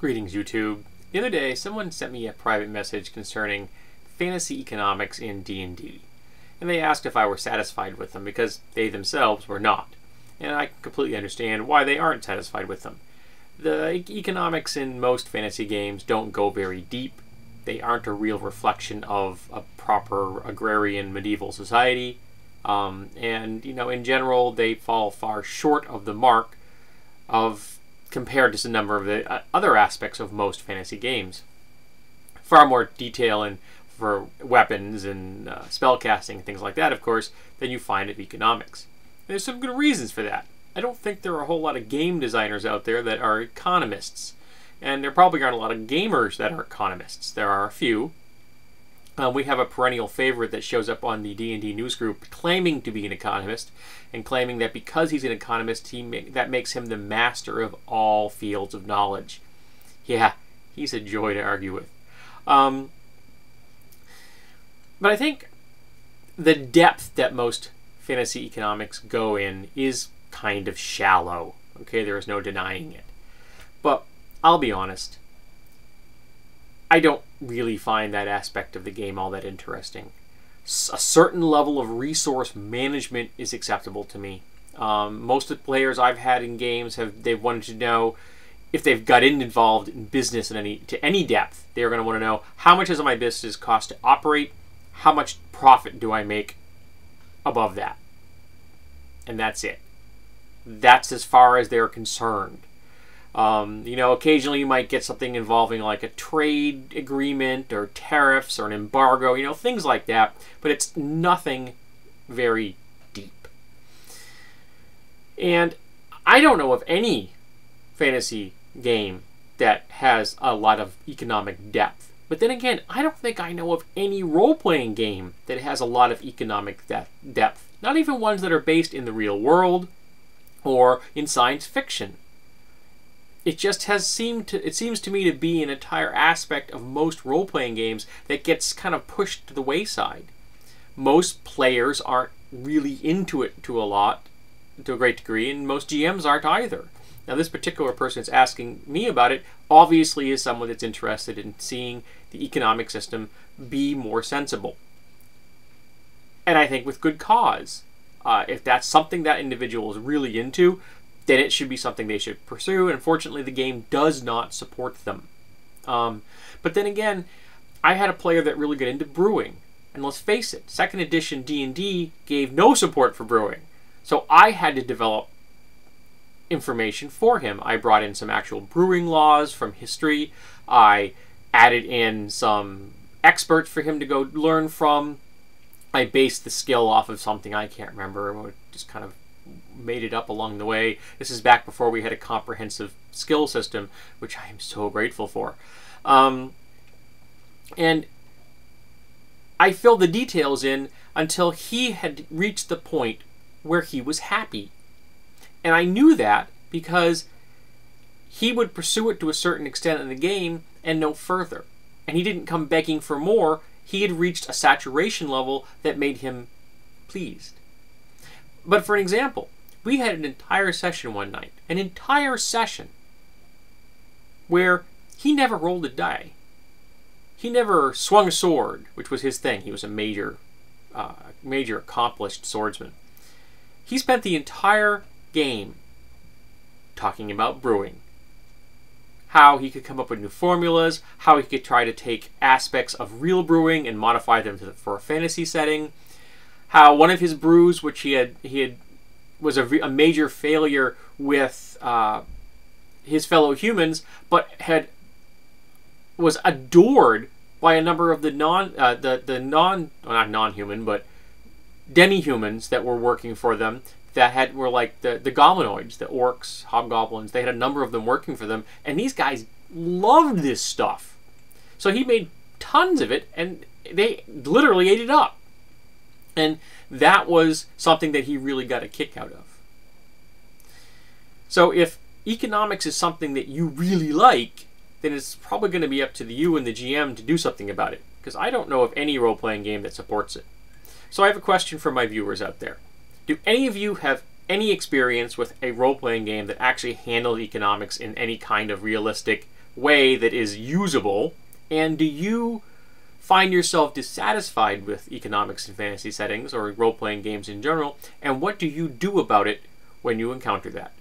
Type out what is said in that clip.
Greetings, YouTube. The other day, someone sent me a private message concerning fantasy economics in D&D. And they asked if I were satisfied with them because they themselves were not. And I completely understand why they aren't satisfied with them. The economics in most fantasy games don't go very deep. They aren't a real reflection of a proper agrarian medieval society. And, in general, they fall far short of the mark of compared to a number of the other aspects of most fantasy games. Far more detail and for weapons and spellcasting and things like that, of course, than you find of economics. And there's some good reasons for that. I don't think there are a whole lot of game designers out there that are economists. And there probably aren't a lot of gamers that are economists. There are a few. We have a perennial favorite that shows up on the D&D news group claiming to be an economist and claiming that because he's an economist, that makes him the master of all fields of knowledge. Yeah, he's a joy to argue with. But I think the depth that most fantasy economics go in is kind of shallow. Okay, there is no denying it. But I'll be honest. I don't really find that aspect of the game all that interesting. A certain level of resource management is acceptable to me. Most of the players I've had in games they've wanted to know if they've got involved in business to any depth. They're going to want to know how much does my business cost to operate, how much profit do I make above that, and that's it. That's as far as they're concerned. Occasionally you might get something involving like a trade agreement or tariffs or an embargo, things like that, but it's nothing very deep. And I don't know of any fantasy game that has a lot of economic depth. But then again, I don't think I know of any role-playing game that has a lot of economic depth. Not even ones that are based in the real world or in science fiction. It just seems to me to be an entire aspect of most role-playing games that gets kind of pushed to the wayside. Most players aren't really into it to a great degree, and most GMs aren't either. Now, this particular person that's asking me about it obviously is someone that's interested in seeing the economic system be more sensible. And I think with good cause. If that's something that individual is really into, then it should be something they should pursue. And unfortunately, the game does not support them. But then again, I had a player that really got into brewing. And let's face it, 2nd edition D&D gave no support for brewing. So I had to develop information for him. I brought in some actual brewing laws from history. I added in some experts for him to go learn from. I based the skill off of something I can't remember. Just kind of made it up along the way. This is back before we had a comprehensive skill system, which I am so grateful for. And I filled the details in until he had reached the point where he was happy. And I knew that because he would pursue it to a certain extent in the game and no further. And he didn't come begging for more. He had reached a saturation level that made him pleased. But for an example, we had an entire session one night, an entire session, where he never rolled a die. He never swung a sword, which was his thing. He was a major accomplished swordsman. He spent the entire game talking about brewing. How he could come up with new formulas, how he could try to take aspects of real brewing and modify them for a fantasy setting. How one of his brews, which he had was a major failure with his fellow humans, but was adored by a number of the not non-human, but demi-humans that were working for them, that were like the goblinoids, the orcs, hobgoblins. They had a number of them working for them, and these guys loved this stuff. So he made tons of it, and they literally ate it up. And that was something that he really got a kick out of. So if economics is something that you really like, then it's probably going to be up to you and the GM to do something about it, because I don't know of any role-playing game that supports it. So I have a question for my viewers out there. Do any of you have any experience with a role-playing game that actually handled economics in any kind of realistic way that is usable? And do you find yourself dissatisfied with economics in fantasy settings or role-playing games in general? And what do you do about it when you encounter that?